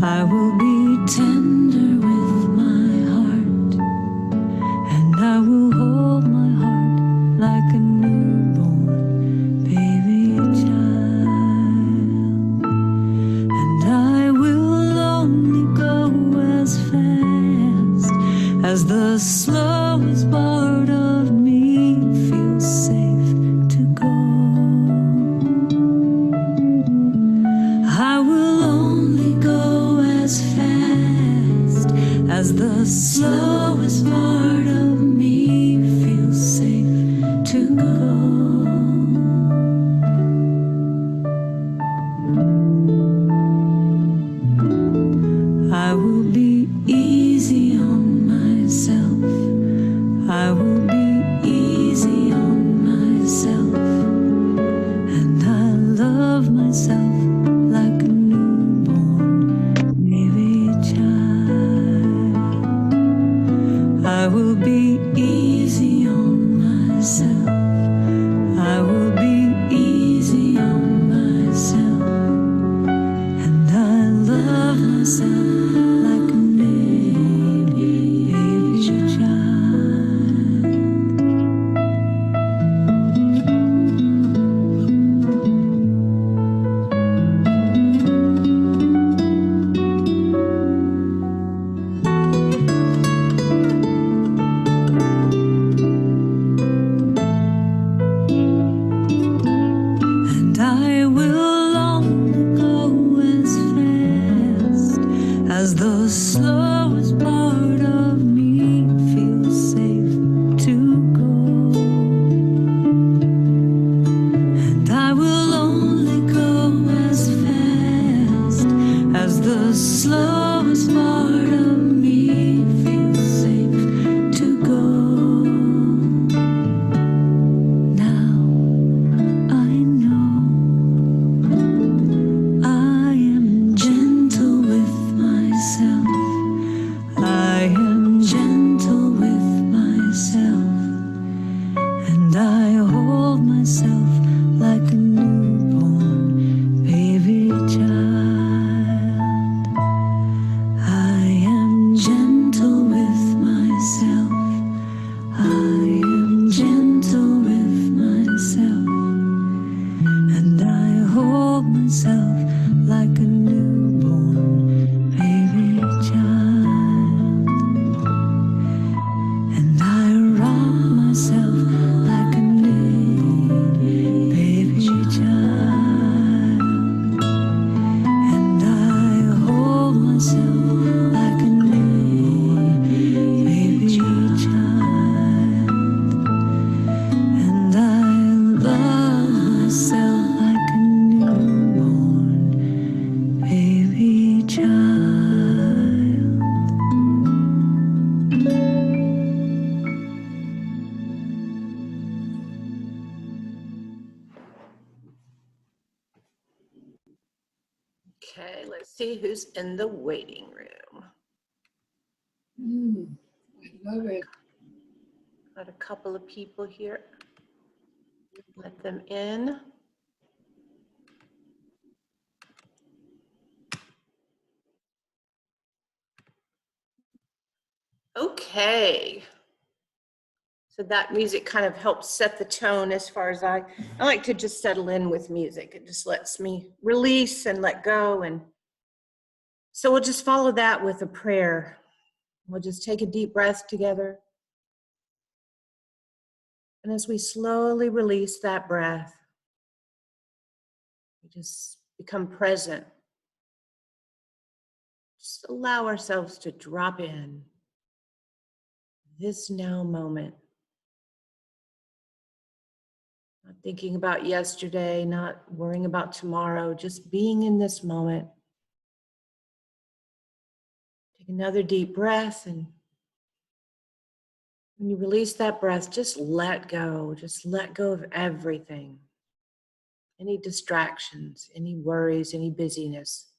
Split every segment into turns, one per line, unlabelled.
I will be tender with my heart, and I will hold my heart like a newborn baby child. And I will only go as fast as the slowest part of me feels safe to go. I will only go as fast as the slowest part of me feels safe to go. I will be easy on myself. I will be easy on myself. And I love myself like a newborn baby child. I will be easy on myself. I will be easy on myself. And I love myself like a baby child. And I will only go as fast as the slowest part of me feels safe to go. And I will only go as fast as the slowest part of me feels safe to go. Now I know I am gentle with myself. I am gentle with myself. And I hold myself like a newborn baby child. I am gentle with myself. I am gentle with myself. And I hold myself like a newborn baby child. And I rock myself like a new baby child. And I hold myself like a new baby child. And I love myself like a newborn baby child.
Okay, let's see who's in the waiting room.
I love it.
Got a couple of people here. Let them in. Okay. So that music kind of helps set the tone as far as I like to just settle in with music. It just lets me release and let go. And so we'll just follow that with a prayer. We'll just take a deep breath together. And as we slowly release that breath, we just become present. Just allow ourselves to drop in this now moment. Not thinking about yesterday, not worrying about tomorrow, just being in this moment. Take another deep breath, and when you release that breath, just let go. Just let go of everything. Any distractions, any worries, any busyness.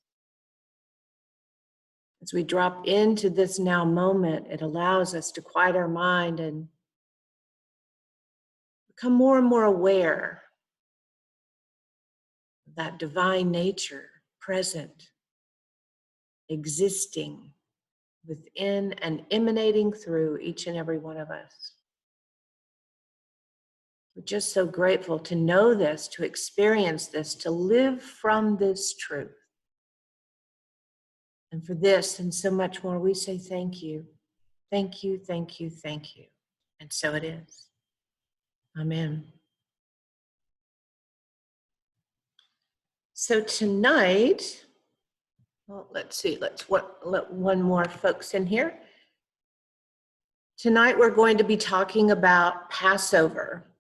As we drop into this now moment, it allows us to quiet our mind and become more and more aware of that divine nature present existing within and emanating through each and every one of us. We're just so grateful to know this, to experience this, to live from this truth. And for this and so much more, we say thank you. Thank you, thank you, thank you. And so it is. Amen. So tonight, well, let's see, let one more folks in here. Tonight we're going to be talking about Passover.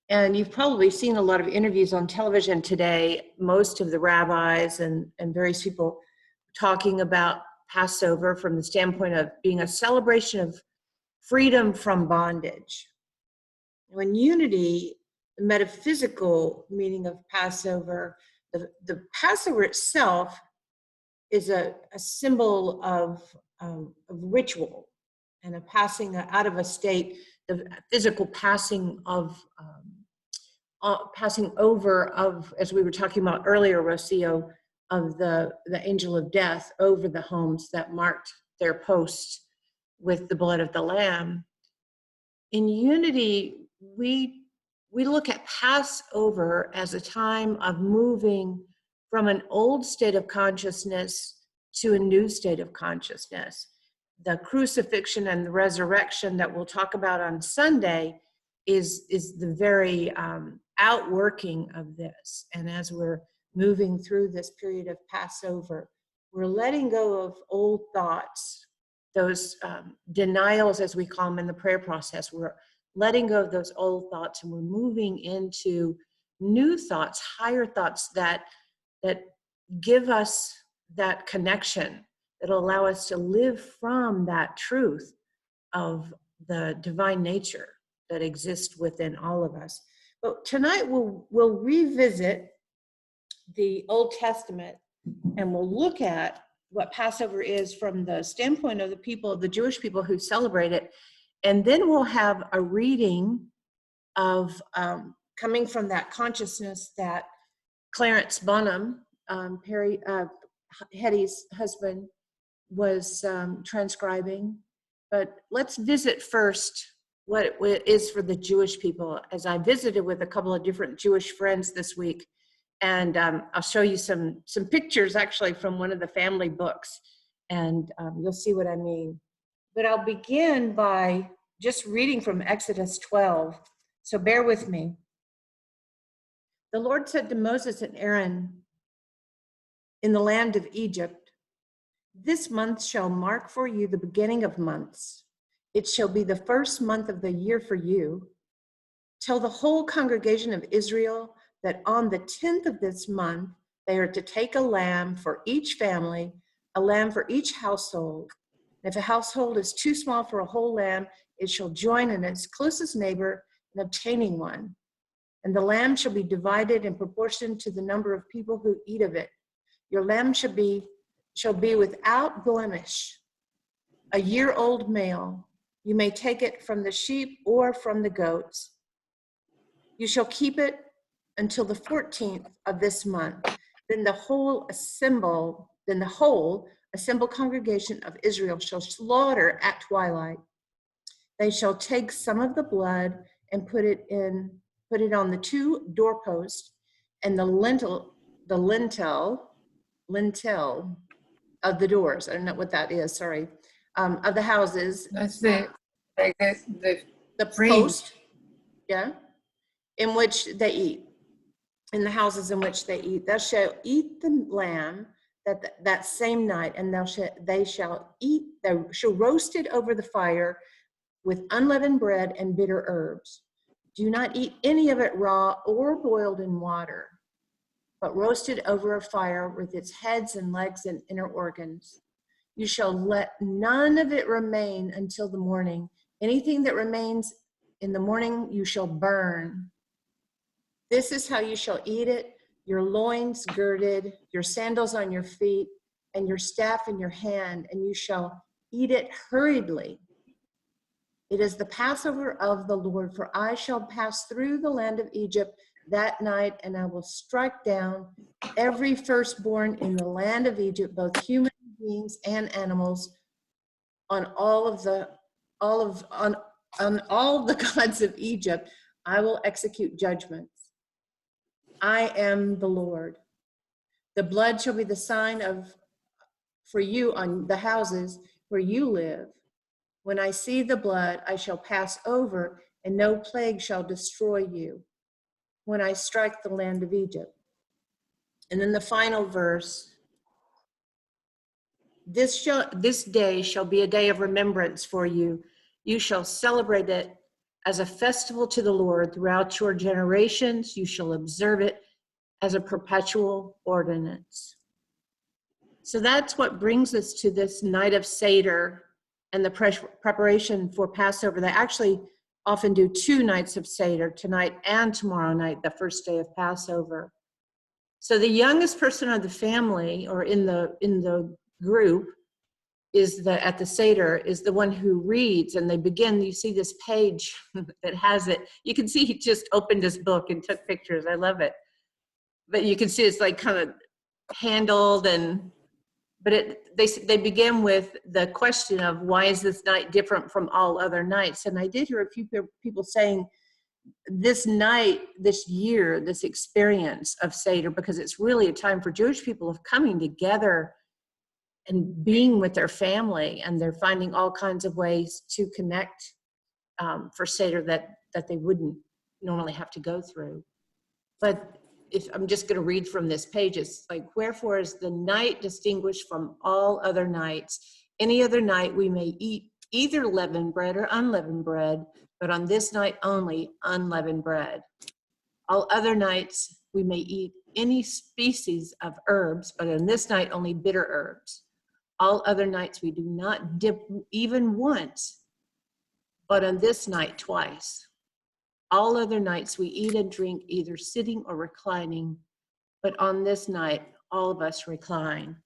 And you've probably seen a lot of interviews on television today, most of the rabbis and various people talking about Passover from the standpoint of being a celebration of freedom from bondage. When unity, the metaphysical meaning of Passover, the Passover itself is a symbol of ritual and a passing out of a state, the physical passing of passing over of, as we were talking about earlier, Rocio, of the angel of death over the homes that marked their posts with the blood of the Lamb. In unity, we look at Passover as a time of moving from an old state of consciousness to a new state of consciousness. The crucifixion and the resurrection that we'll talk about on Sunday is the very outworking of this. And as we're moving through this period of Passover, we're letting go of old thoughts, those denials, as we call them in the prayer process. We're letting go of those old thoughts and we're moving into new thoughts, higher thoughts that give us that connection, that'll allow us to live from that truth of the divine nature that exists within all of us. But tonight we'll revisit the Old Testament and we'll look at what Passover is from the standpoint of the people, the Jewish people who celebrate it. And then we'll have a reading of coming from that consciousness that Clarence Bonham, Hetty's husband, was transcribing. But let's visit first what it is for the Jewish people, as I visited with a couple of different Jewish friends this week. And I'll show you some pictures actually from one of the family books, and you'll see what I mean. But I'll begin by just reading from Exodus 12. So bear with me. The Lord said to Moses and Aaron in the land of Egypt, "This month shall mark for you the beginning of months. It shall be the first month of the year for you. Tell the whole congregation of Israel that on the 10th of this month, they are to take a lamb for each family, a lamb for each household. If a household is too small for a whole lamb, it shall join in its closest neighbor in obtaining one. And the lamb shall be divided in proportion to the number of people who eat of it. Your lamb shall be without blemish, a year-old male. You may take it from the sheep or from the goats. You shall keep it until the 14th of this month. Then the whole assembled congregation of Israel shall slaughter at twilight. They shall take some of the blood and put it on the two doorposts and the lintel of the doors. I don't know what that is, sorry. Of the houses.
That's the
post, yeah, in which they eat, in the houses in which they eat. Thou shalt eat the lamb that same night, and they shall roast it over the fire with unleavened bread and bitter herbs. Do not eat any of it raw or boiled in water, but roast it over a fire with its heads and legs and inner organs. You shall let none of it remain until the morning. Anything that remains in the morning you shall burn. This is how you shall eat it: your loins girded, your sandals on your feet, and your staff in your hand, and you shall eat it hurriedly. It is the Passover of the Lord, for I shall pass through the land of Egypt that night, and I will strike down every firstborn in the land of Egypt, both human and beings and animals, on all of the on all the gods of Egypt, I will execute judgments. I am the Lord. The blood shall be the sign for you on the houses where you live. When I see the blood, I shall pass over, and no plague shall destroy you when I strike the land of Egypt. And then the final verse, this day shall be a day of remembrance for you. You shall celebrate it as a festival to the Lord throughout your generations. You shall observe it as a perpetual ordinance. So that's what brings us to this night of Seder and the preparation for Passover. They actually often do 2 nights of Seder, tonight and tomorrow night, the first day of Passover. So the youngest person of the family, or in the group, at the Seder is the one who reads, and they begin. You see this page that has it. You can see he just opened his book and took pictures. I love it. But you can see it's like kind of handled, but they begin with the question of, why is this night different from all other nights? And I did hear a few people saying this night, this year, this experience of Seder, because it's really a time for Jewish people of coming together and being with their family, and they're finding all kinds of ways to connect for Seder that they wouldn't normally have to go through. But if I'm just going to read from this page, it's like, wherefore is the night distinguished from all other nights? Any other night we may eat either leavened bread or unleavened bread, but on this night only unleavened bread. All other nights we may eat any species of herbs, but on this night only bitter herbs. All other nights we do not dip even once, but on this night twice. All other nights we eat and drink either sitting or reclining, but on this night all of us recline.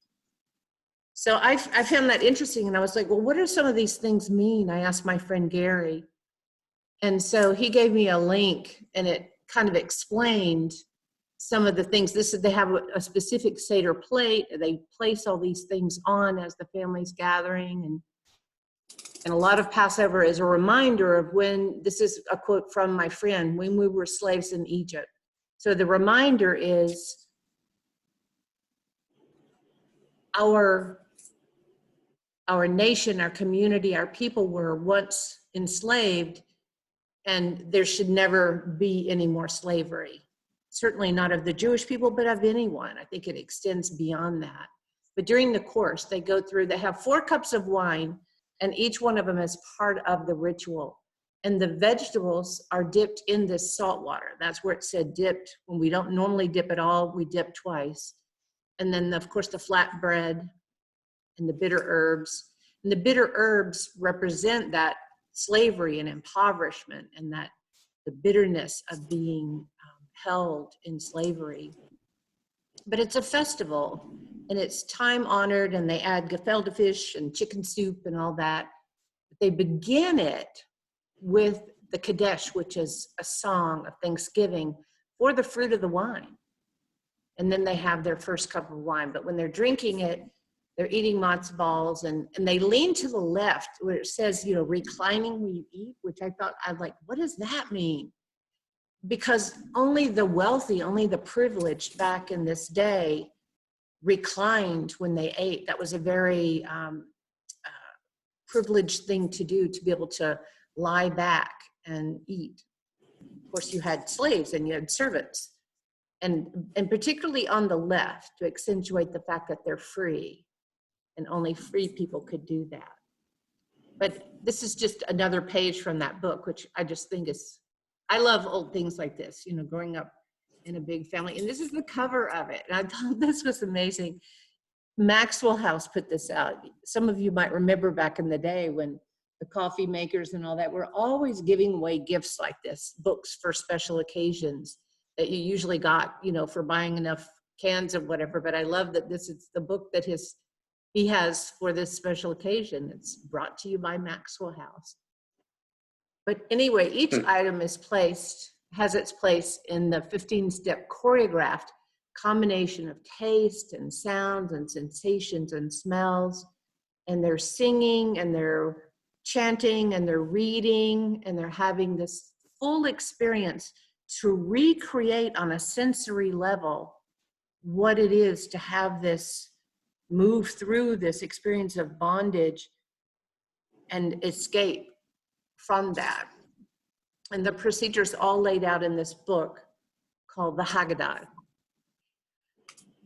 So I found that interesting, and I was like, well, what do some of these things mean? I asked my friend Gary, and so he gave me a link, and it kind of explained some of the things. They have a specific Seder plate. They place all these things on as the family's gathering, and a lot of Passover is a reminder of when, this is a quote from my friend, when we were slaves in Egypt. So the reminder is our nation, our community, our people were once enslaved, and there should never be any more slavery. Certainly not of the Jewish people, but of anyone. I think it extends beyond that. But during the course, they have 4 cups of wine, and each one of them is part of the ritual. And the vegetables are dipped in this salt water. That's where it said dipped. When we don't normally dip at all, we dip twice. And then, of course, the flat bread and the bitter herbs. And the bitter herbs represent that slavery and impoverishment, and that the bitterness of being held in slavery. But it's a festival, and it's time honored, and they add gefilte fish and chicken soup and all that. But they begin it with the Kadesh, which is a song of thanksgiving for the fruit of the wine. And then they have their first cup of wine. But when they're drinking it, they're eating matzo balls, and they lean to the left where it says, reclining when you eat, which I thought, what does that mean? Because only the wealthy, only the privileged back in this day reclined when they ate. That was a very privileged thing to do, to be able to lie back and eat. Of course, you had slaves and you had servants, and particularly on the left, to accentuate the fact that they're free, and only free people could do that. But this is just another page from that book, which I just think I love old things like this, growing up in a big family. And this is the cover of it. And I thought this was amazing. Maxwell House put this out. Some of you might remember back in the day when the coffee makers and all that were always giving away gifts like this, books for special occasions that you usually got, for buying enough cans of whatever. But I love that this is the book that he has for this special occasion. It's brought to you by Maxwell House. But anyway, each item has its place in the 15-step choreographed combination of taste and sounds and sensations and smells, and they're singing and they're chanting and they're reading and they're having this full experience to recreate on a sensory level what it is to have this move through this experience of bondage and escape from that. And the procedures all laid out in this book called the Haggadah.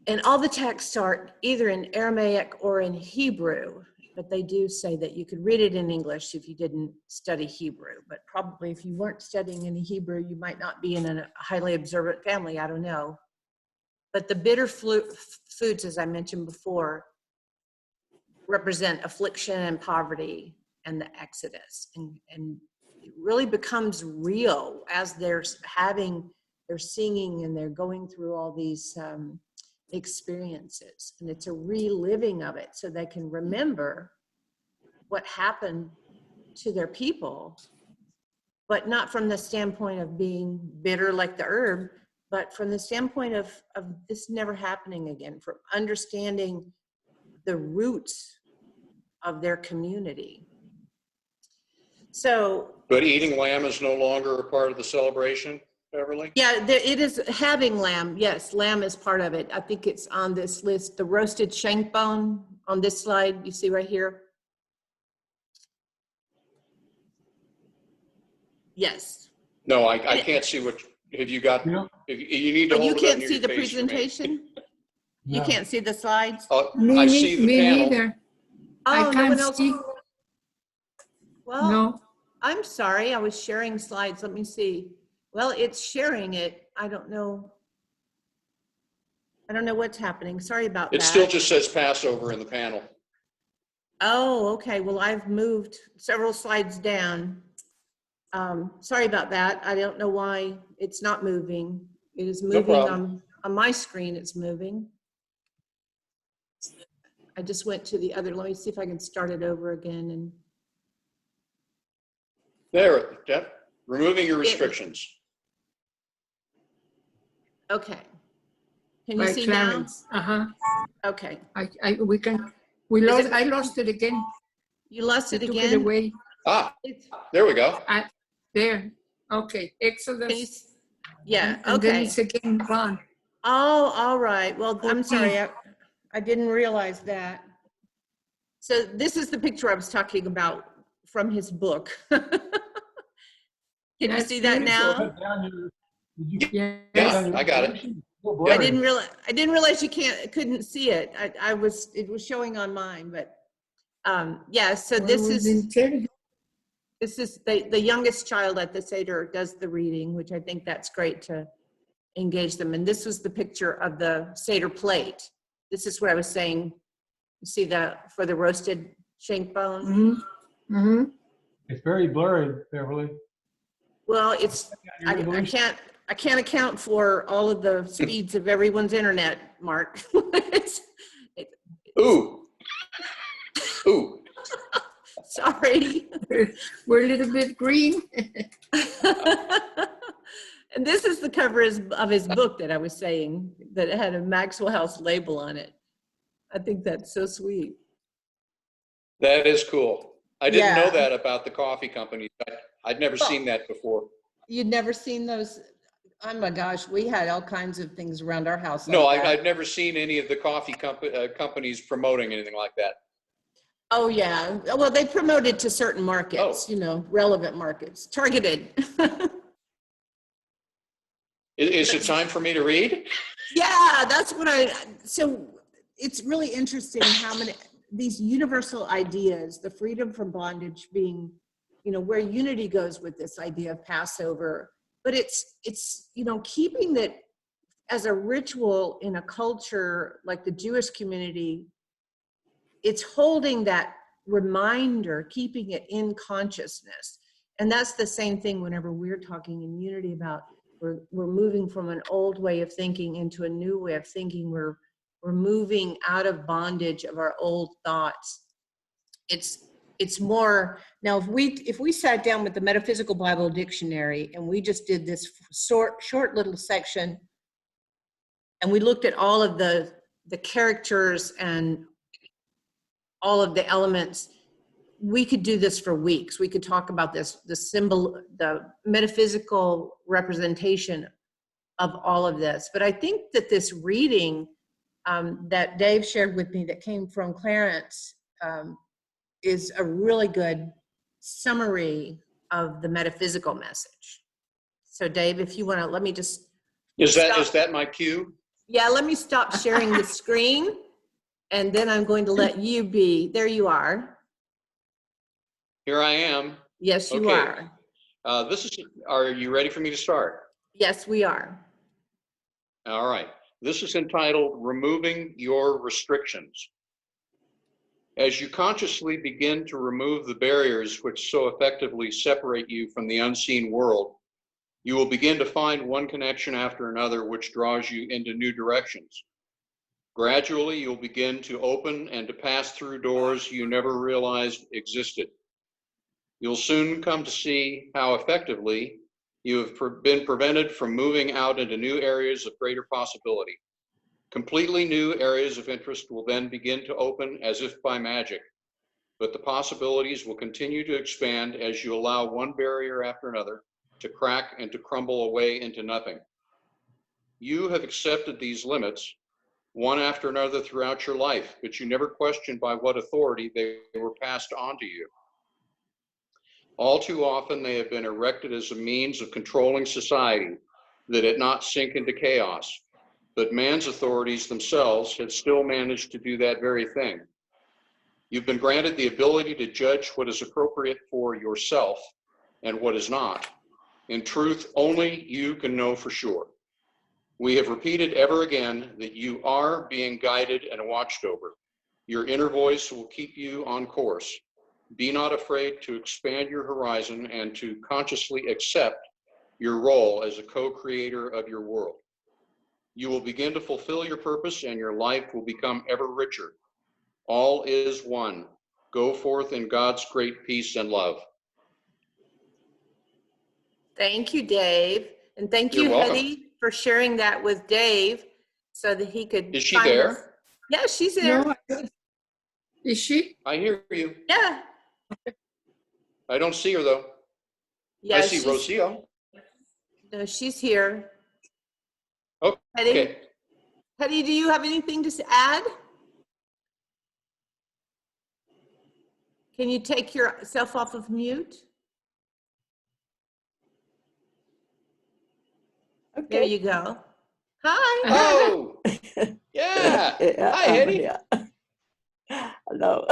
And all the texts are either in Aramaic or in Hebrew, but they do say that you could read it in English if you didn't study Hebrew. But probably if you weren't studying any Hebrew, you might not be in a highly observant family, I don't know. But the bitter foods, as I mentioned before, represent affliction and poverty and the exodus. And it really becomes real as they're singing and they're going through all these experiences. And it's a reliving of it so they can remember what happened to their people, but not from the standpoint of being bitter like the herb, but from the standpoint of this never happening again, from understanding the roots of their community. So,
but eating lamb is no longer a part of the celebration, Beverly?
Yeah, it is having lamb. Yes, lamb is part of it. I think it's on this list. The roasted shank bone on this slide, you see right here? Yes.
No, I can't see what, have you got,
No.
you need to hold
You
it up
can't
near
see
your
the
face for me.
presentation? You
No.
can't see the slides?
I see the
Me
panel.
neither.
Oh,
I
no
can't
one else?
see.
Well,
No.
I'm sorry, I was sharing slides. Let me see. Well, it's sharing it. I don't know what's happening. Sorry about that.
It still just says Passover in the panel.
Oh, okay. Well, I've moved several slides down. Sorry about that. I don't know why it's not moving. It is
No
moving
problem.
on my screen. It's moving. I just went to the other. Let me see if I can start it over again. And
There, Jeff, removing your restrictions.
okay. Can you
By
see
Clarence.
now? Okay.
I lost it again.
You lost
I
it
took
again?
it away.
Ah,
It's-
there we go.
There. Okay.
Can you,
Exodus.
yeah,
And then
okay.
it's again gone.
Oh, all right. Well, I'm
Okay.
sorry. I didn't realize that. So this is the picture I was talking about from his book. Can you
That's
see that
beautiful.
now?
Yes.
Yeah, I got it.
I didn't realize you couldn't see it. It was showing on mine, but yeah, so
Well,
this
it was in Kerrville.
is the youngest child at the Seder does the reading, which I think that's great to engage them. And this was the picture of the Seder plate. This is what I was saying. You see for the roasted shank bone?
Mm-hmm. Mm-hmm.
It's very blurry, Beverly.
Well, I can't account for all of the speeds of everyone's internet, Mark.
Ooh. Ooh.
Sorry.
We're a little bit green.
And this is the cover of his book that I was saying, that it had a Maxwell House label on it. I think that's so sweet.
That is cool. I didn't know
Yeah.
that about the coffee company. I'd never seen that before.
You'd never seen those? Oh my gosh, we had all kinds of things around our house.
No,
like that.
I've never seen any of the coffee companies promoting anything like that.
Oh yeah, well, they promoted to certain markets,
Oh.
relevant markets, targeted.
Is it time for me to read?
Yeah, that's what so it's really interesting how many, these universal ideas, the freedom from bondage being, where unity goes with this idea of Passover, but it's keeping that as a ritual in a culture like the Jewish community, it's holding that reminder, keeping it in consciousness. And that's the same thing whenever we're talking in unity about we're moving from an old way of thinking into a new way of thinking. We're moving out of bondage of our old thoughts. It's more, now if we sat down with the Metaphysical Bible Dictionary and we just did this short little section and we looked at all of the characters and all of the elements. We could do this for weeks. We could talk about this, the metaphysical representation of all of this. But I think that this reading that Dave shared with me that came from Clarence is a really good summary of the metaphysical message. So Dave, if you want to, let me just
Is that my cue?
Yeah, let me stop sharing the screen, and then I'm going to let you be. There you are.
Here I am.
Yes, you
Okay.
are.
Are you ready for me to start?
Yes, we are.
All right. This is entitled Removing Your Restrictions. As you consciously begin to remove the barriers which so effectively separate you from the unseen world, you will begin to find one connection after another which draws you into new directions. Gradually, you'll begin to open and to pass through doors you never realized existed. You'll soon come to see how effectively you have been prevented from moving out into new areas of greater possibility. Completely new areas of interest will then begin to open as if by magic, but the possibilities will continue to expand as you allow one barrier after another to crack and to crumble away into nothing. You have accepted these limits one after another throughout your life, but you never questioned by what authority they were passed on to you. All too often, they have been erected as a means of controlling society that it not sink into chaos. But man's authorities themselves have still managed to do that very thing. You've been granted the ability to judge what is appropriate for yourself and what is not. In truth, only you can know for sure. We have repeated ever again that you are being guided and watched over. Your inner voice will keep you on course. Be not afraid to expand your horizon and to consciously accept your role as a co-creator of your world. You will begin to fulfill your purpose and your life will become ever richer. All is one. Go forth in God's great peace and love.
Thank you, Dave. And thank
You're
you,
welcome.
Hetty, for sharing that with Dave so that he could
Is she
find
there?
us. Yeah, she's there.
No, is she?
I hear you.
Yeah.
I don't see her though.
Yeah,
I see Rocio.
No, she's here.
Okay.
Hetty, do you have anything to add? Can you take yourself off of mute?
Okay.
There you go. Hi.
Oh, yeah. Hi,
I'm
Hetty.
here. Hello.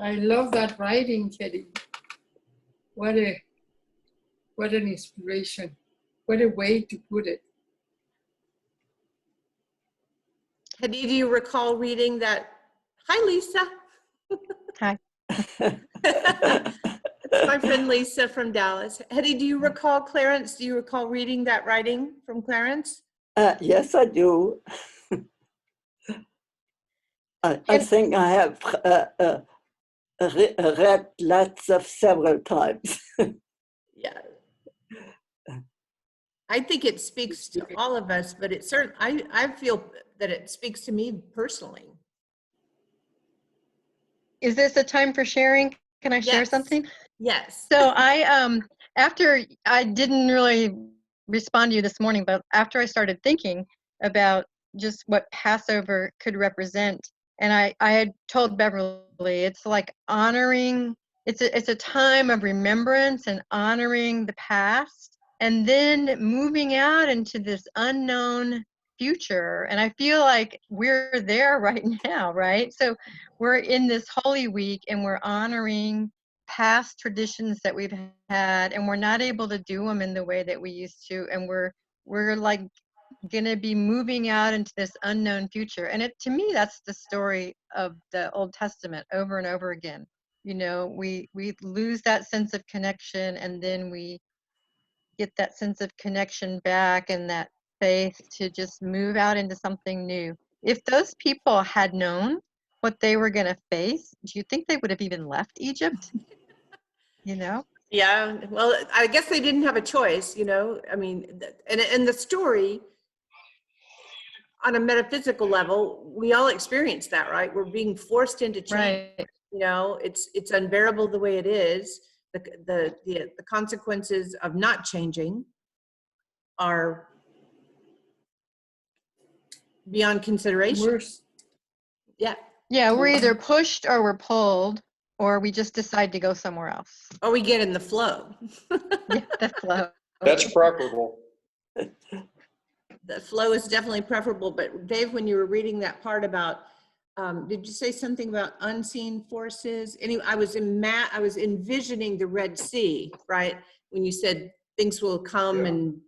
I love that writing, Teddy. What an inspiration. What a way to put it.
Hetty, do you recall reading that? Hi, Lisa.
Hi.
It's my friend Lisa from Dallas. Hetty, do you recall Clarence? Do you recall reading that writing from Clarence?
Yes, I do. I think I have read lots of several times.
Yeah. I think it speaks to all of us, but it certainly, I feel that it speaks to me personally.
Is this a time for sharing? Can I share
Yes.
something?
Yes.
So after I didn't really respond to you this morning, but after I started thinking about just what Passover could represent, and I had told Beverly, it's like honoring, it's a time of remembrance and honoring the past, and then moving out into this unknown future. And I feel like we're there right now, right? So we're in this Holy Week and we're honoring past traditions that we've had, and we're not able to do them in the way that we used to, and we're like gonna be moving out into this unknown future. And to me, that's the story of the Old Testament over and over again. You know, we lose that sense of connection, and then we get that sense of connection back and that faith to just move out into something new. If those people had known what they were going to face, do you think they would have even left Egypt? You know?
Yeah, well, I guess they didn't have a choice, you know. I mean, and the story on a metaphysical level, we all experience that, right? We're being forced into change.
Right.
You know, it's unbearable the way it is. The consequences of not changing are beyond consideration.
Worse.
Yeah.
Yeah, we're either pushed or we're pulled, or we just decide to go somewhere else.
Or we get in the flow.
Yeah, the flow.
That's preferable.
The flow is definitely preferable. But Dave, when you were reading that part about, did you say something about unseen forces? Anyway, I was envisioning the Red Sea, right? When you said things will come, and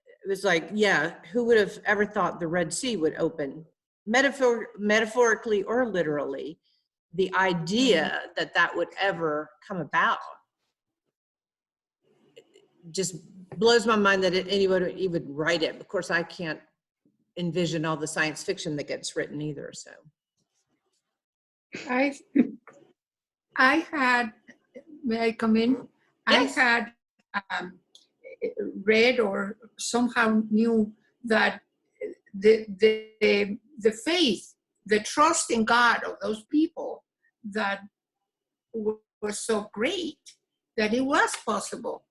it was like, yeah, who would have ever thought the Red Sea would open? Metaphorically or literally, the idea that that would ever come about just blows my mind that anyone would even write it. Of course, I can't envision all the science fiction that gets written either. So
I had, may I come in?
Yes.
I had read or somehow knew that the faith, the trust in God of those people that was so great that it was possible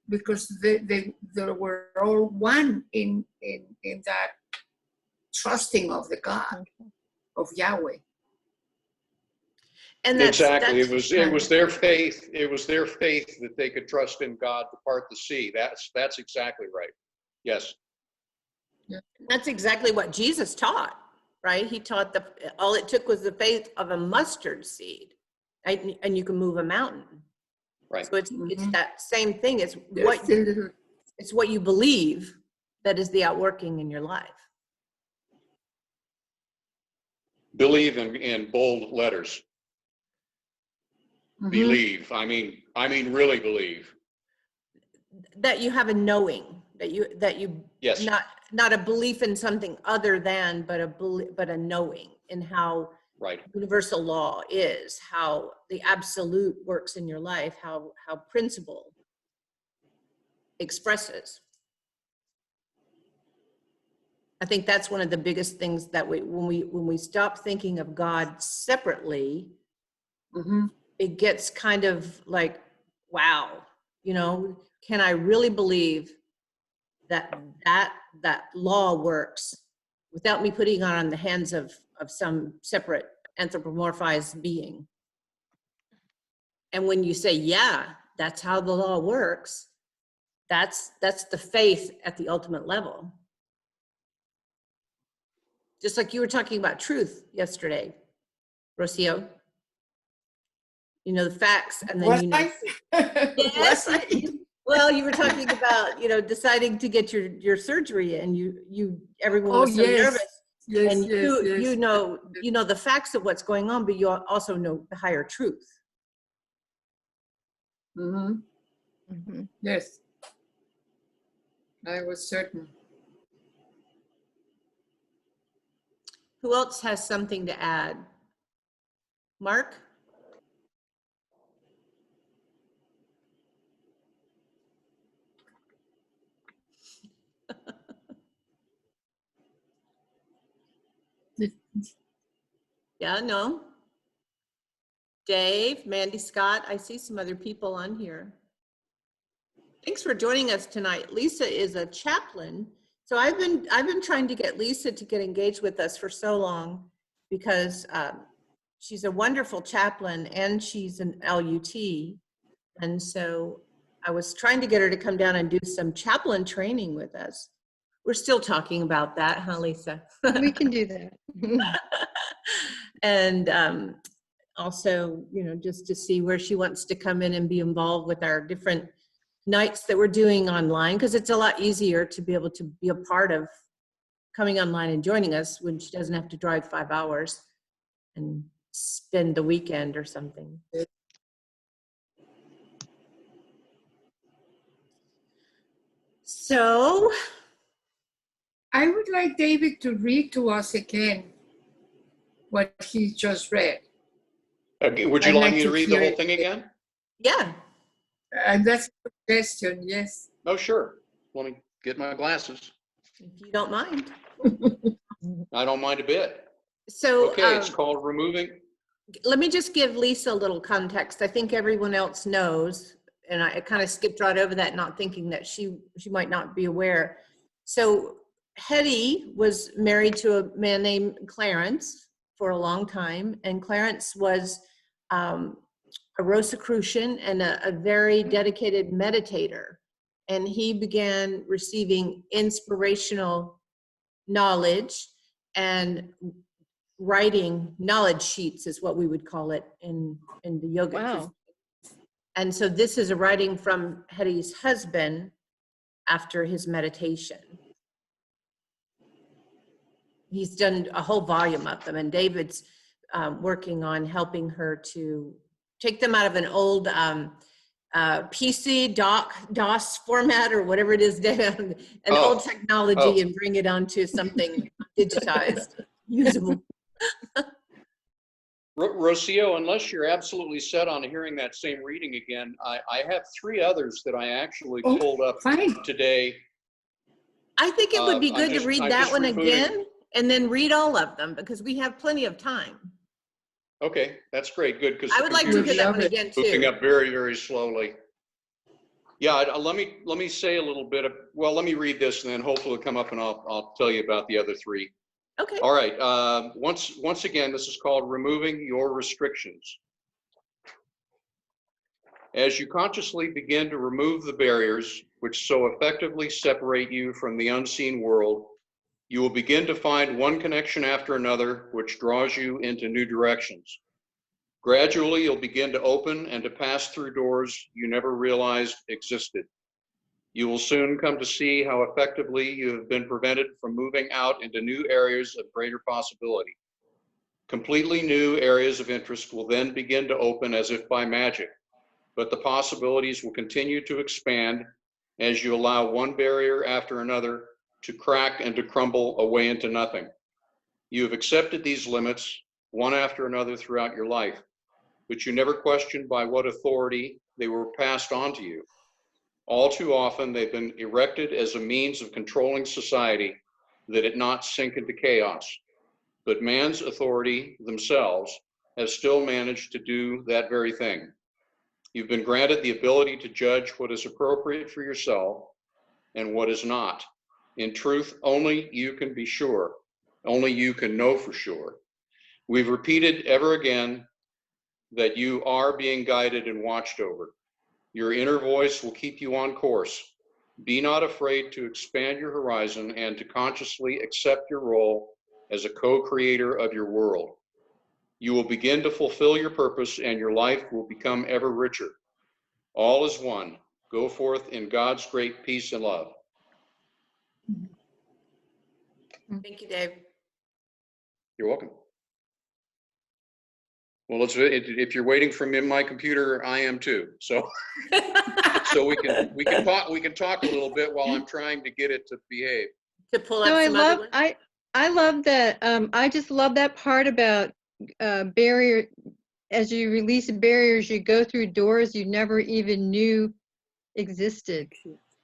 because they were all one in that trusting of the God of Yahweh.
and
Exactly. It was their faith. It was their faith that they could trust in God to part the sea. That's exactly right. Yes.
that's exactly what Jesus taught, right? He taught all it took was the faith of a mustard seed, right? And you can move a mountain.
Right.
So it's that same thing. It's
There's still little,
it's what you believe that is the outworking in your life.
Believe in bold letters. Believe. I mean, really believe.
That you have a knowing, that you
Yes.
not a belief in something other than, but a knowing in how
Right.
universal law is, how the absolute works in your life, how principle expresses. I think that's one of the biggest things that when we stop thinking of God separately, it gets kind of like, wow, you know, can I really believe that law works without me putting it on the hands of some separate anthropomorphized being? And when you say, yeah, that's how the law works, that's the faith at the ultimate level. Just like you were talking about truth yesterday, Rocio. You know, the facts, and then you know. Yes. Well, you were talking about, you know, deciding to get your surgery, and everyone was so nervous.
Yes,
and
yes.
you know the facts of what's going on, but you also know the higher truth.
Yes, I was certain.
Who else has something to add? Mark? Yeah, no. Dave, Mandy, Scott, I see some other people on here. Thanks for joining us tonight. Lisa is a chaplain. So I've been trying to get Lisa to get engaged with us for so long because she's a wonderful chaplain and she's an LUT. And so I was trying to get her to come down and do some chaplain training with us. We're still talking about that, huh, Lisa?
We can do that.
And also, you know, just to see where she wants to come in and be involved with our different nights that we're doing online, because it's a lot easier to be able to be a part of coming online and joining us when she doesn't have to drive 5 hours and spend the weekend or something. So
I would like David to read to us again what he just read.
Would you like me to read the whole thing again?
Yeah.
That's a suggestion, yes.
Oh, sure. Let me get my glasses.
If you don't mind.
I don't mind a bit.
So
Okay, it's called Removing.
let me just give Lisa a little context. I think everyone else knows, and I kind of skipped right over that, not thinking that she might not be aware. So Hetty was married to a man named Clarence for a long time, and Clarence was a Rosicrucian and a very dedicated meditator. And he began receiving inspirational knowledge and writing knowledge sheets is what we would call it in the yoga.
Wow.
And so this is a writing from Hetty's husband after his meditation. He's done a whole volume of them, and David's working on helping her to take them out of an old PC DOS format or whatever it is, an old technology, and bring it onto something digitized, usable.
Rocio, unless you're absolutely set on hearing that same reading again, I have 3 others that I actually pulled up today.
I think it would be good to read that one again and then read all of them, because we have plenty of time.
Okay, that's great. Good, because
I would like to hear that one again too.
Moving up very, very slowly. Yeah, let me say a little bit of, well, let me read this and then hopefully it'll come up and I'll tell you about the other 3.
Okay.
All right. Once again, this is called Removing Your Restrictions. As you consciously begin to remove the barriers which so effectively separate you from the unseen world, you will begin to find one connection after another which draws you into new directions. Gradually, you'll begin to open and to pass through doors you never realized existed. You will soon come to see how effectively you have been prevented from moving out into new areas of greater possibility. Completely new areas of interest will then begin to open as if by magic, but the possibilities will continue to expand as you allow one barrier after another to crack and to crumble away into nothing. You have accepted these limits one after another throughout your life, but you never questioned by what authority they were passed on to you. All too often, they've been erected as a means of controlling society that it not sink into chaos. But man's authority themselves has still managed to do that very thing. You've been granted the ability to judge what is appropriate for yourself and what is not. In truth, only you can be sure. Only you can know for sure. We've repeated ever again that you are being guided and watched over. Your inner voice will keep you on course. Be not afraid to expand your horizon and to consciously accept your role as a co-creator of your world. You will begin to fulfill your purpose and your life will become ever richer. All is one. Go forth in God's great peace and love.
Thank you, Dave.
You're welcome. Well, if you're waiting for me in my computer, I am too. So we can talk a little bit while I'm trying to get it to behave.
To pull up
So
some other ones.
I love that. I just love that part about barrier. As you release barriers, you go through doors you never even knew existed.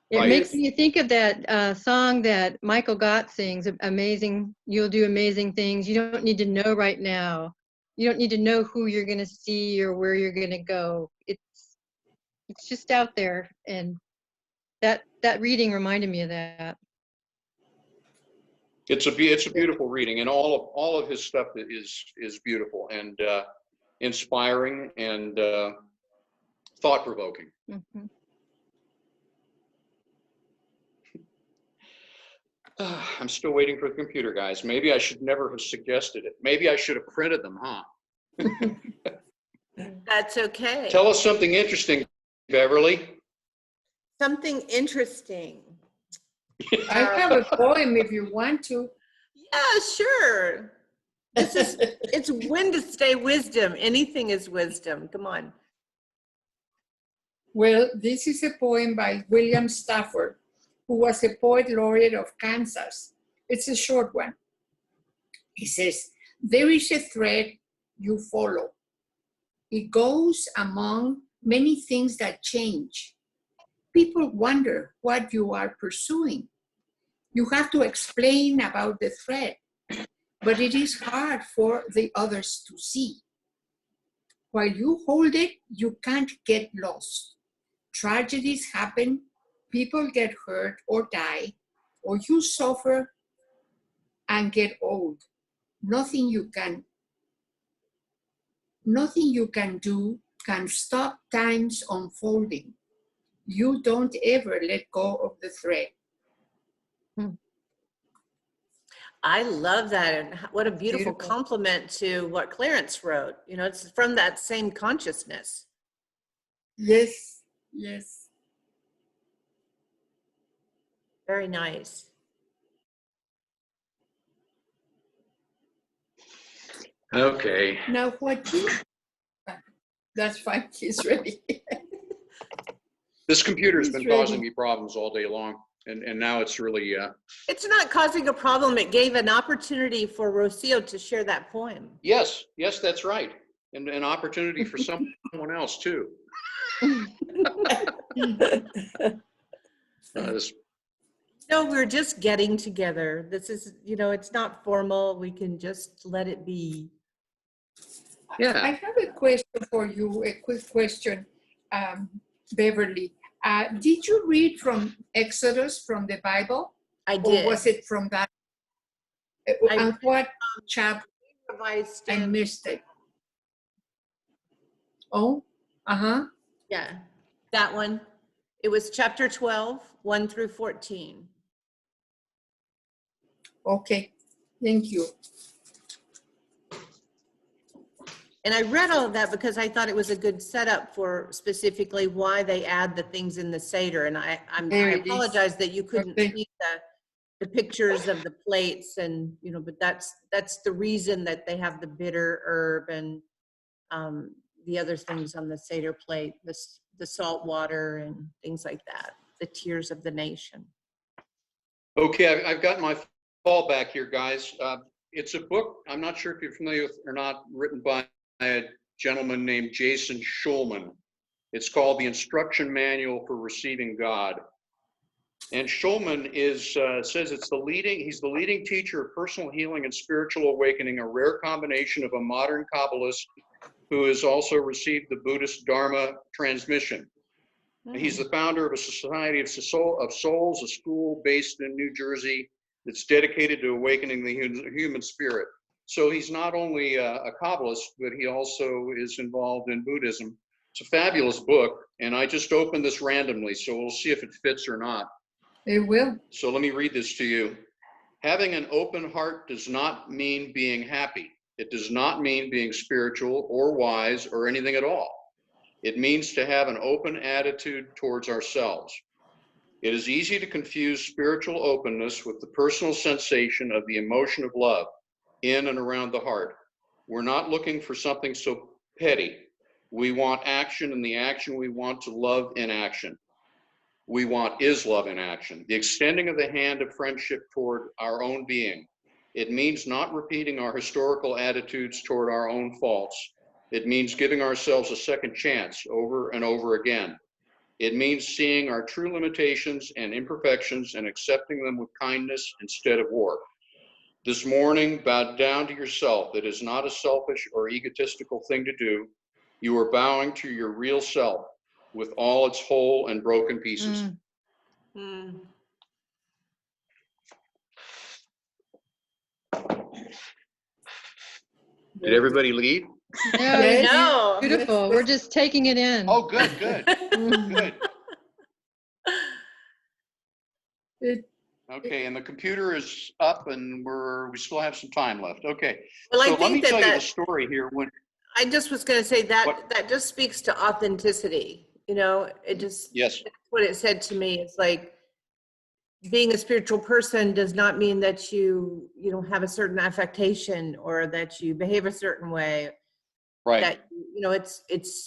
It
Right.
makes me think of that song that Michael Gott sings, "Amazing, you'll do amazing things. You don't need to know right now. You don't need to know who you're going to see or where you're going to go. It's just out there." And that reading reminded me of that.
It's a beautiful reading, and all of his stuff is beautiful and inspiring and thought-provoking.
Mm-hmm.
I'm still waiting for the computer, guys. Maybe I should never have suggested it. Maybe I should have printed them, huh?
That's okay.
Tell us something interesting, Beverly.
Something interesting.
I have a poem if you want to.
Yeah, sure. It's when to stay wisdom. Anything is wisdom. Come on.
Well, this is a poem by William Stafford, who was a poet laureate of Kansas. It's a short one. He says, "There is a thread you follow. It goes among many things that change. People wonder what you are pursuing. You have to explain about the thread, but it is hard for the others to see. While you hold it, you can't get lost. Tragedies happen, people get hurt or die, or you suffer and get old. Nothing you can do can stop time's unfolding. You don't ever let go of the thread.
I love that. And what a beautiful
Beautiful.
compliment to what Clarence wrote. You know, it's from that same consciousness.
Yes, yes.
Very nice.
Okay.
Now what you, that's fine, he's ready.
This computer's
He's
been
ready.
causing me problems all day long, and now it's really,
It's not causing a problem. It gave an opportunity for Rocio to share that poem.
yes, that's right. And an opportunity for someone else too. This-
No, we're just getting together. This is, you know, it's not formal. We can just let it be.
I
yeah,
have a question for you, a quick question, Beverly. Did you read from Exodus from the Bible?
I
Or
did.
was it from that? And what chapter?
Revised
I
in-
missed it. Oh, uh-huh.
Yeah, that one. It was chapter 12, 1 through 14.
Okay, thank you.
And I read all of that because I thought it was a good setup for specifically why they add the things in the Seder. And I
There it is.
apologize that you couldn't
Okay.
see the pictures of the plates and, you know, but that's the reason that they have the bitter herb and the other things on the Seder plate, the salt water and things like that, the tears of the nation.
okay, I've got my fallback here, guys. It's a book, I'm not sure if you're familiar with or not, written by a gentleman named Jason Schulman. It's called The Instruction Manual for Receiving God. And Schulman says he's the leading teacher of personal healing and spiritual awakening, a rare combination of a modern Kabbalist who has also received the Buddhist Dharma transmission. He's the founder of a Society of Souls, a school based in New Jersey that's dedicated to awakening the human spirit. So he's not only a Kabbalist, but he also is involved in Buddhism. It's a fabulous book, and I just opened this randomly, so we'll see if it fits or not.
It will.
So let me read this to you. Having an open heart does not mean being happy. It does not mean being spiritual or wise or anything at all. It means to have an open attitude towards ourselves. It is easy to confuse spiritual openness with the personal sensation of the emotion of love in and around the heart. We're not looking for something so petty. We want action, and the action we want to love in action. We want is love in action, the extending of the hand of friendship toward our own being. It means not repeating our historical attitudes toward our own faults. It means giving ourselves a second chance over and over again. It means seeing our true limitations and imperfections and accepting them with kindness instead of war. This morning, bow down to yourself. It is not a selfish or egotistical thing to do. You are bowing to your real self with all its whole and broken pieces. Did everybody leave?
No,
Yes.
No.
beautiful. We're just taking it in.
Oh, good, good, good.
It,
Okay, and the computer is up and we still have some time left. Okay,
Well, I
so let me
think
tell you the
that
story here. When
I just was going to say
What?
that just speaks to authenticity. You know, it just,
Yes,
that's what it said to me. It's like being a spiritual person does not mean that you know, have a certain affectation or that you behave a certain way.
right,
That, you know, it's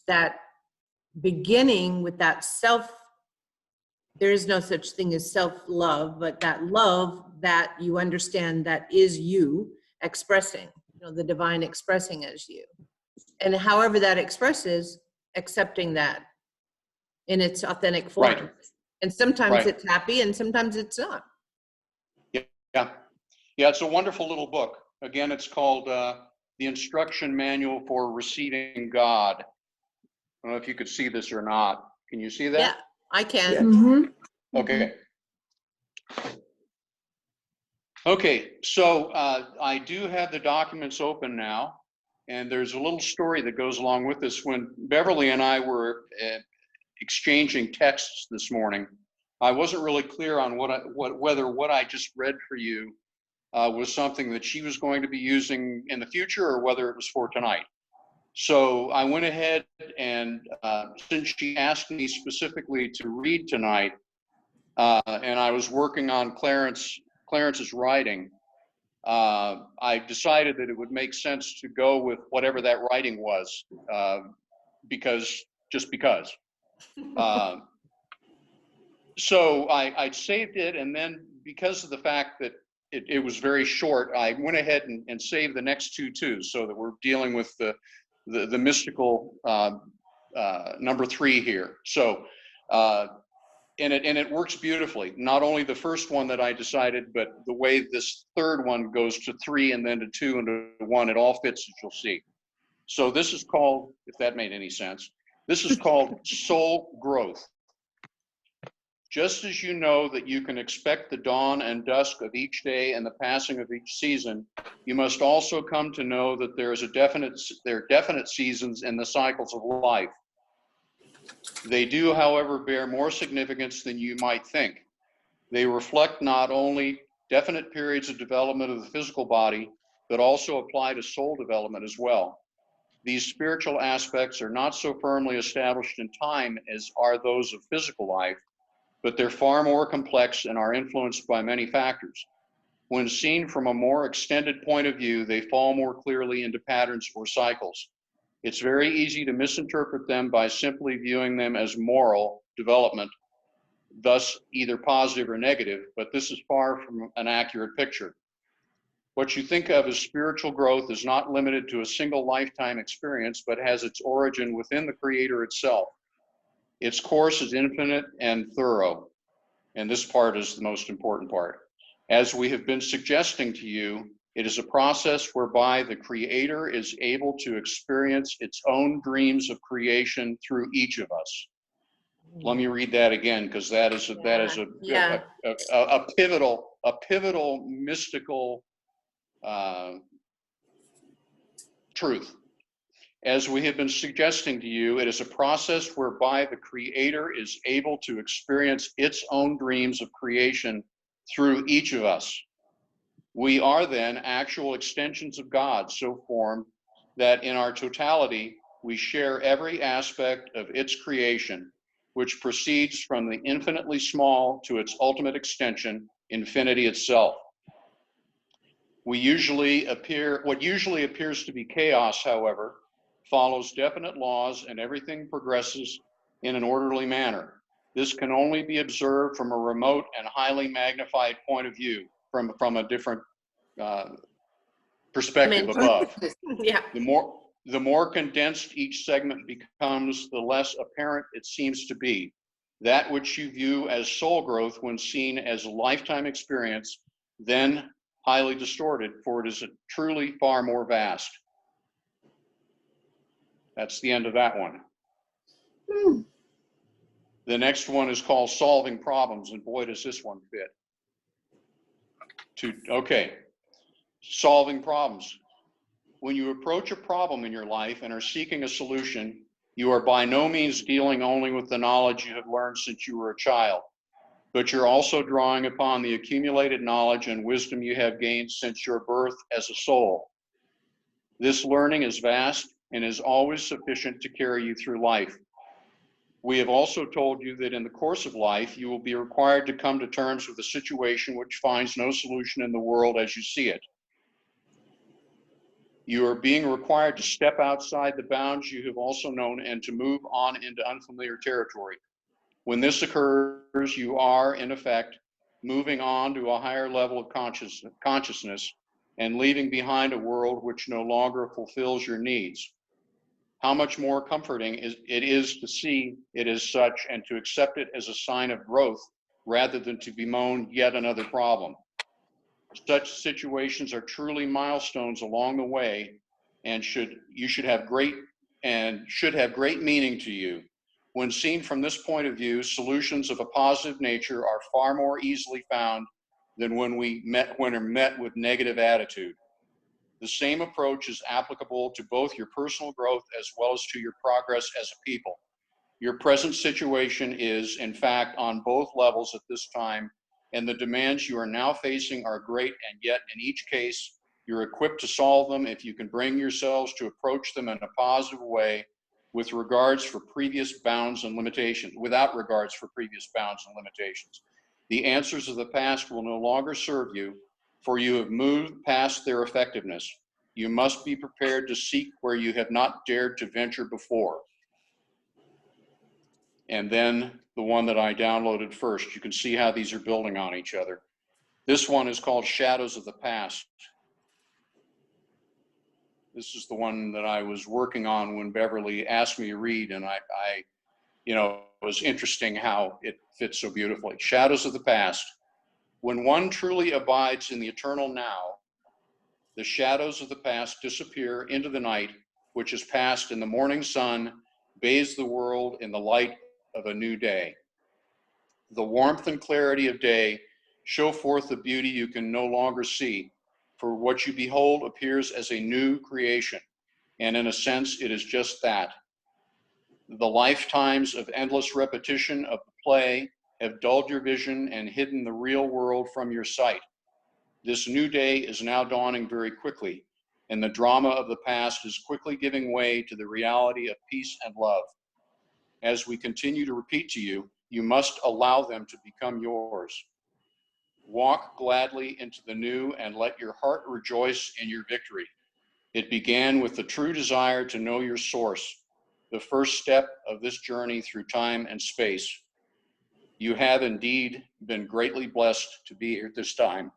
that beginning with that self. There is no such thing as self-love, but that love that you understand that is you expressing, you know, the divine expressing as you. And however that expresses, accepting that in its authentic form.
Right.
And sometimes
Right.
it's happy and sometimes it's not.
Yeah. Yeah, it's a wonderful little book. Again, it's called The Instruction Manual for Receiving God. I don't know if you could see this or not. Can you see that?
Yeah, I can.
Yes.
Mhm.
Okay. Okay, so I do have the documents open now, and there's a little story that goes along with this. When Beverly and I were exchanging texts this morning, I wasn't really clear on whether what I just read for you was something that she was going to be using in the future or whether it was for tonight. So I went ahead and since she asked me specifically to read tonight, and I was working on Clarence's writing, I decided that it would make sense to go with whatever that writing was, because. So I saved it, and then because of the fact that it was very short, I went ahead and saved the next two too, so that we're dealing with the mystical number 3 here. So and it works beautifully. Not only the first one that I decided, but the way this third one goes to 3 and then to 2 and to 1, it all fits, as you'll see. So this is called, if that made any sense, this is called soul growth. Just as you know that you can expect the dawn and dusk of each day and the passing of each season, you must also come to know that there are definite seasons in the cycles of life. They do, however, bear more significance than you might think. They reflect not only definite periods of development of the physical body, but also apply to soul development as well. These spiritual aspects are not so firmly established in time as are those of physical life, but they're far more complex and are influenced by many factors. When seen from a more extended point of view, they fall more clearly into patterns or cycles. It's very easy to misinterpret them by simply viewing them as moral development, thus either positive or negative, but this is far from an accurate picture. What you think of as spiritual growth is not limited to a single lifetime experience, but has its origin within the Creator itself. Its course is infinite and thorough, and this part is the most important part. As we have been suggesting to you, it is a process whereby the Creator is able to experience its own dreams of creation through each of us. Let me read that again, because that is a pivotal mystical truth. As we have been suggesting to you, it is a process whereby the Creator is able to experience its own dreams of creation through each of us. We are then actual extensions of God, so formed that in our totality, we share every aspect of its creation, which proceeds from the infinitely small to its ultimate extension, infinity itself. What usually appears to be chaos, however, follows definite laws and everything progresses in an orderly manner. This can only be observed from a remote and highly magnified point of view, from a different perspective above.
Yeah.
The more condensed each segment becomes, the less apparent it seems to be. That which you view as soul growth when seen as a lifetime experience, then highly distorted, for it is truly far more vast. That's the end of that one. The next one is called solving problems, and boy, does this one fit. Okay, solving problems. When you approach a problem in your life and are seeking a solution, you are by no means dealing only with the knowledge you have learned since you were a child, but you're also drawing upon the accumulated knowledge and wisdom you have gained since your birth as a soul. This learning is vast and is always sufficient to carry you through life. We have also told you that in the course of life, you will be required to come to terms with a situation which finds no solution in the world as you see it. You are being required to step outside the bounds you have also known and to move on into unfamiliar territory. When this occurs, you are, in effect, moving on to a higher level of consciousness and leaving behind a world which no longer fulfills your needs. how much more comforting it is to see it as such and to accept it as a sign of growth rather than to bemoan yet another problem. Such situations are truly milestones along the way and should have great meaning to you. When seen from this point of view, solutions of a positive nature are far more easily found than when are met with negative attitude. The same approach is applicable to both your personal growth as well as to your progress as a people. Your present situation is, in fact, on both levels at this time, and the demands you are now facing are great, and yet in each case, you're equipped to solve them if you can bring yourselves to approach them in a positive way with regards for previous bounds and limitations, without regards for previous bounds and limitations. The answers of the past will no longer serve you, for you have moved past their effectiveness. You must be prepared to seek where you have not dared to venture before. And then the one that I downloaded first, you can see how these are building on each other. This one is called Shadows of the Past. This is the one that I was working on when Beverly asked me to read, and it was interesting how it fits so beautifully. Shadows of the Past. When one truly abides in the eternal now, the shadows of the past disappear into the night, which is past, and the morning sun bathes the world in the light of a new day. The warmth and clarity of day show forth the beauty you can no longer see, for what you behold appears as a new creation, and in a sense, it is just that. The lifetimes of endless repetition of the play have dulled your vision and hidden the real world from your sight. This new day is now dawning very quickly, and the drama of the past is quickly giving way to the reality of peace and love. As we continue to repeat to you, you must allow them to become yours. Walk gladly into the new and let your heart rejoice in your victory. It began with the true desire to know your source, the first step of this journey through time and space. You have indeed been greatly blessed to be here at this time.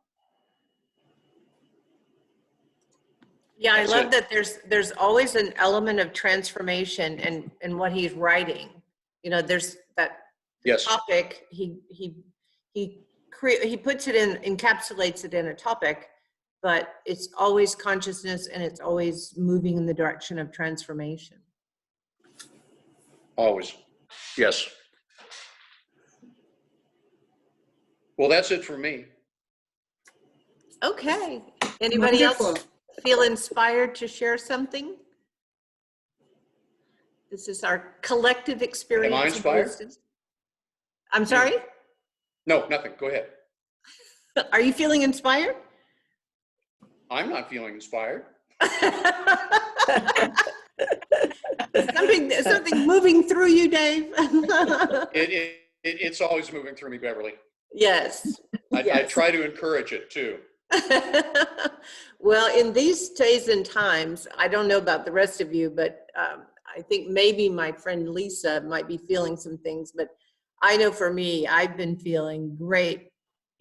Yeah, I
That's
love
it.
that there's always an element of transformation in what he's writing. There's that
Yes,
topic, he puts it in, encapsulates it in a topic, but it's always consciousness and it's always moving in the direction of transformation.
always. Yes. Well, that's it for me.
Okay. Anybody else
Wonderful.
feel inspired to share something? This is our collective experience.
Am I inspired?
of wisdom. I'm sorry?
No, nothing. Go ahead.
Are you feeling inspired?
I'm not feeling inspired.
Something moving through you, Dave.
It's always moving through me, Beverly.
Yes.
I try to encourage it too.
Well, in these days and times, I don't know about the rest of you, but I think maybe my friend Lisa might be feeling some things, but I know for me, I've been feeling great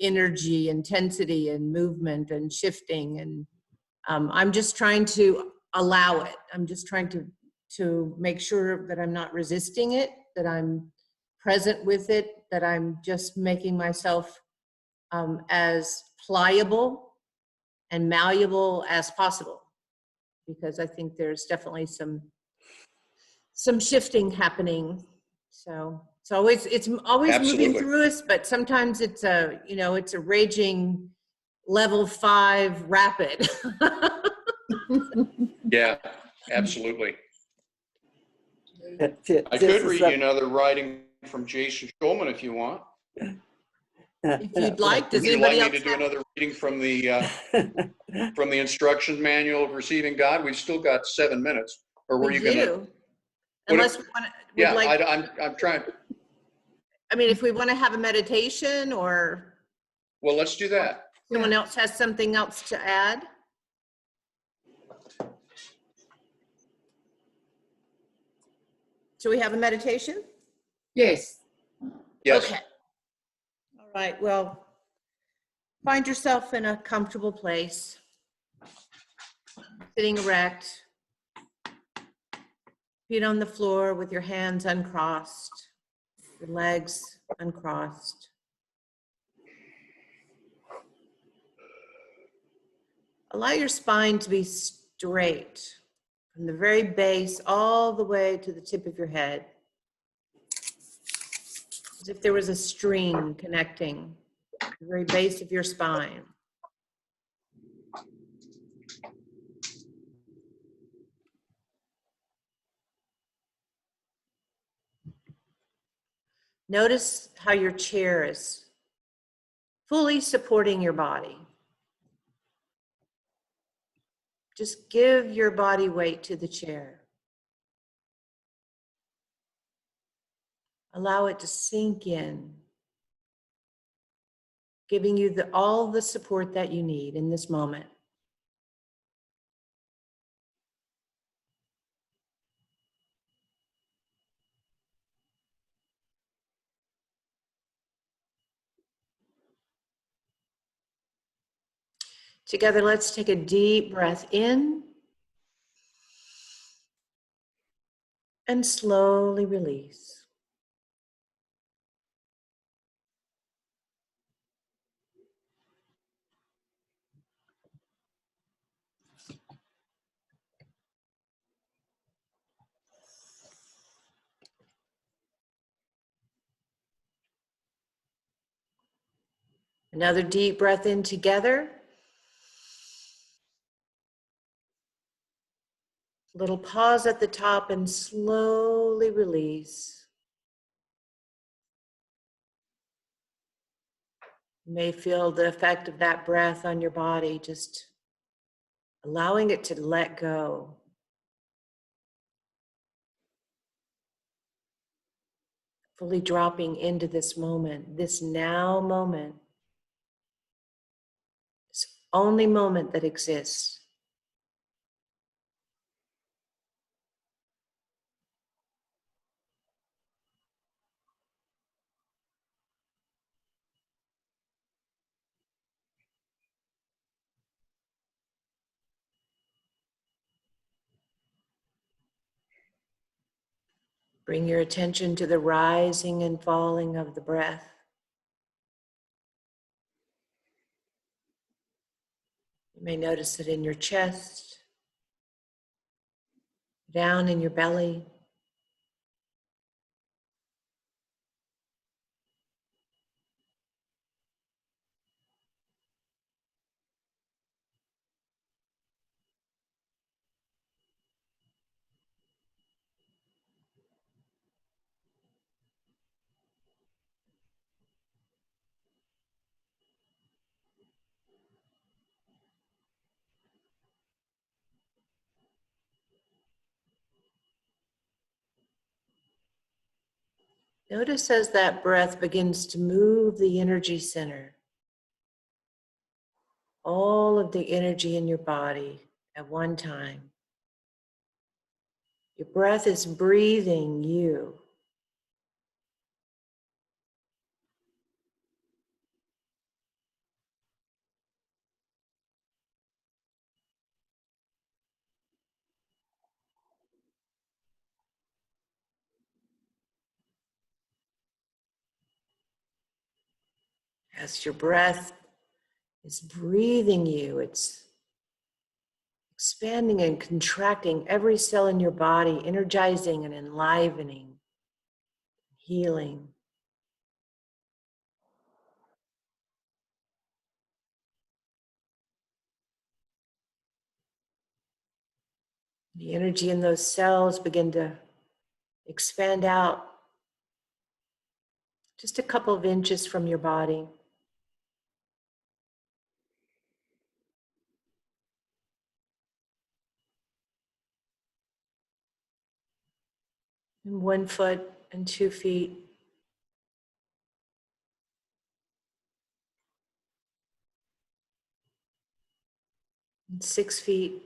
energy, intensity, and movement and shifting. And I'm just trying to allow it. I'm just trying to make sure that I'm not resisting it, that I'm present with it, that I'm just making myself as pliable and malleable as possible, because I think there's definitely some shifting happening. So it's always
Absolutely.
moving through us, but sometimes it's a raging level 5 rapid.
Yeah, absolutely.
That's it.
I could read you another writing from Jason Schulman if you want.
If you'd like, does
Would you
anybody
like me
else
to do
have?
another reading from the instructions manual of receiving God? We've still got 7 minutes. Or were
We
you going to?
do. Unless we want to,
Yeah,
like,
I'm trying.
I mean, if we want to have a meditation, or
Well, let's do that.
someone else has something else to add. Should we have a meditation?
Yes.
Yes.
Okay. All right. Well, find yourself in a comfortable place, sitting erect. Feet on the floor with your hands uncrossed, your legs uncrossed. Allow your spine to be straight from the very base all the way to the tip of your head, as if there was a string connecting the very base of your spine. Notice how your chair is fully supporting your body. Just give your body weight to the chair. Allow it to sink in, giving you all the support that you need in this moment. Together, let's take a deep breath in and slowly release. Another deep breath in together. Little pause at the top and slowly release. You may feel the effect of that breath on your body, just allowing it to let go. Fully dropping into this moment, this now moment, this only moment that exists. Bring your attention to the rising and falling of the breath. You may notice it in your chest, down in your belly. Notice as that breath begins to move the energy center, all of the energy in your body at one time. Your breath is breathing you. As your breath is breathing you, it's expanding and contracting every cell in your body, energizing and enlivening, healing. The energy in those cells begin to expand out just a couple of inches from your body. And 1 foot and 2 feet. And 6 feet.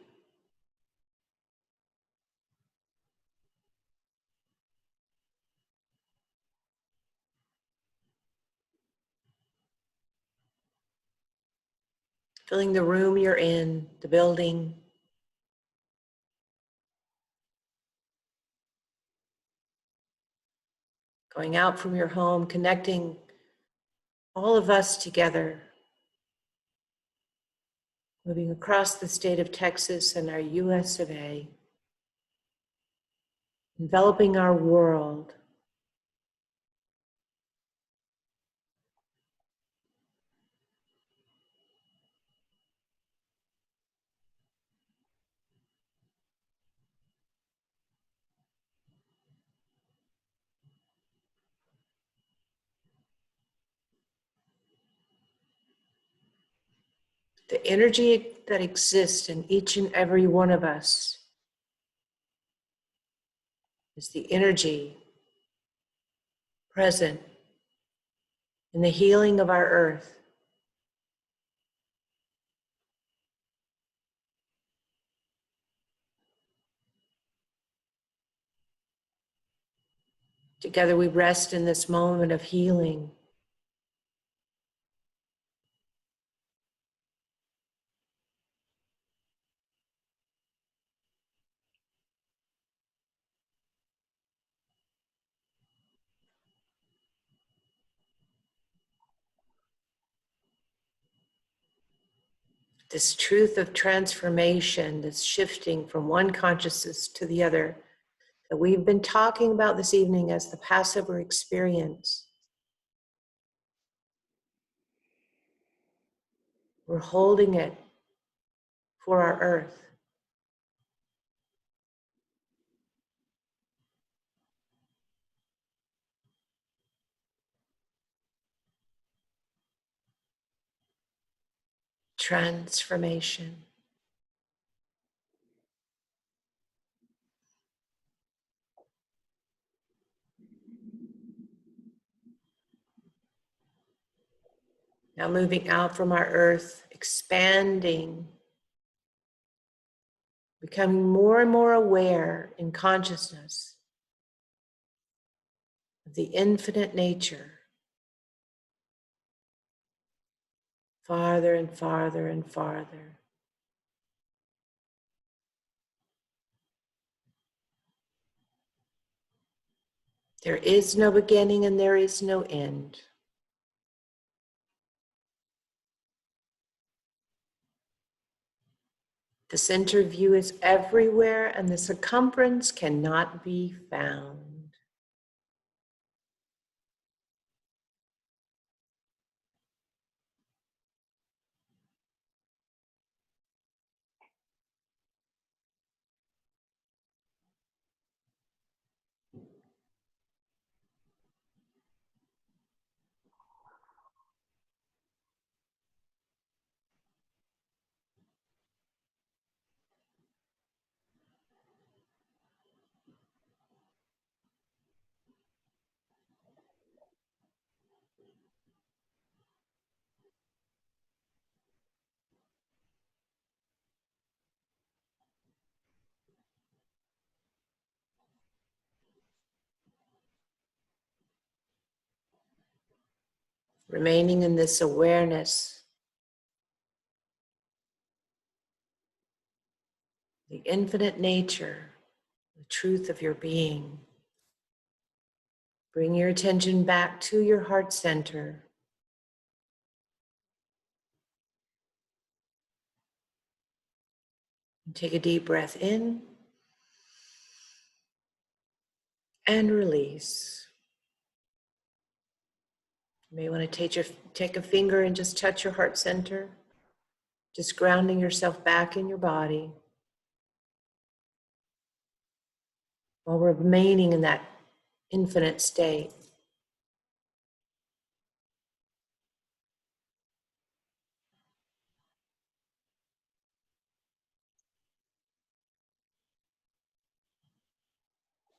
Filling the room you're in, the building. going out from your home, connecting all of us together, moving across the state of Texas and our US of A, enveloping our world. The energy that exists in each and every one of us is the energy present in the healing of our earth. Together we rest in this moment of healing. This truth of transformation, this shifting from one consciousness to the other, that we've been talking about this evening as the Passover experience. We're holding it for our earth. Transformation. Now moving out from our earth, expanding, becoming more and more aware in consciousness of the infinite nature, farther and farther and farther. There is no beginning and there is no end. The center view is everywhere and the circumference cannot be found. Remaining in this awareness, the infinite nature, the truth of your being. Bring your attention back to your heart center. And take a deep breath in and release. You may want to take a finger and just touch your heart center, just grounding yourself back in your body while remaining in that infinite state.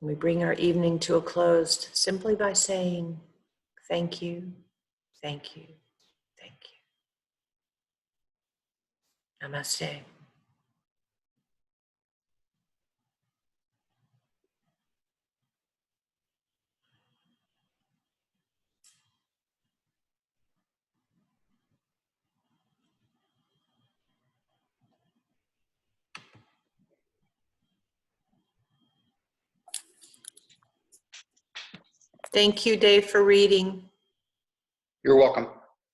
We bring our evening to a close simply by saying, thank you, thank you, thank you. Namaste. Thank you, Dave, for reading.
You're welcome.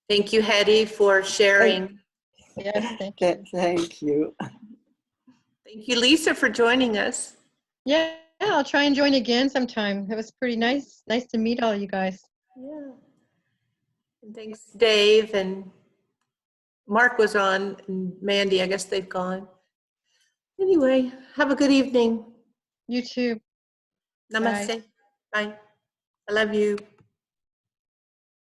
Thank you, Hetty, for sharing.
Yes, thank you.
Thank you.
Thank you, Lisa, for joining us.
Yeah, I'll try and join again sometime. It was pretty nice. Nice to meet all you guys.
Yeah. And thanks, Dave, and Mark was on, and Mandy, I guess they've gone. Anyway, have a good evening.
You too.
Namaste. Bye. I love you.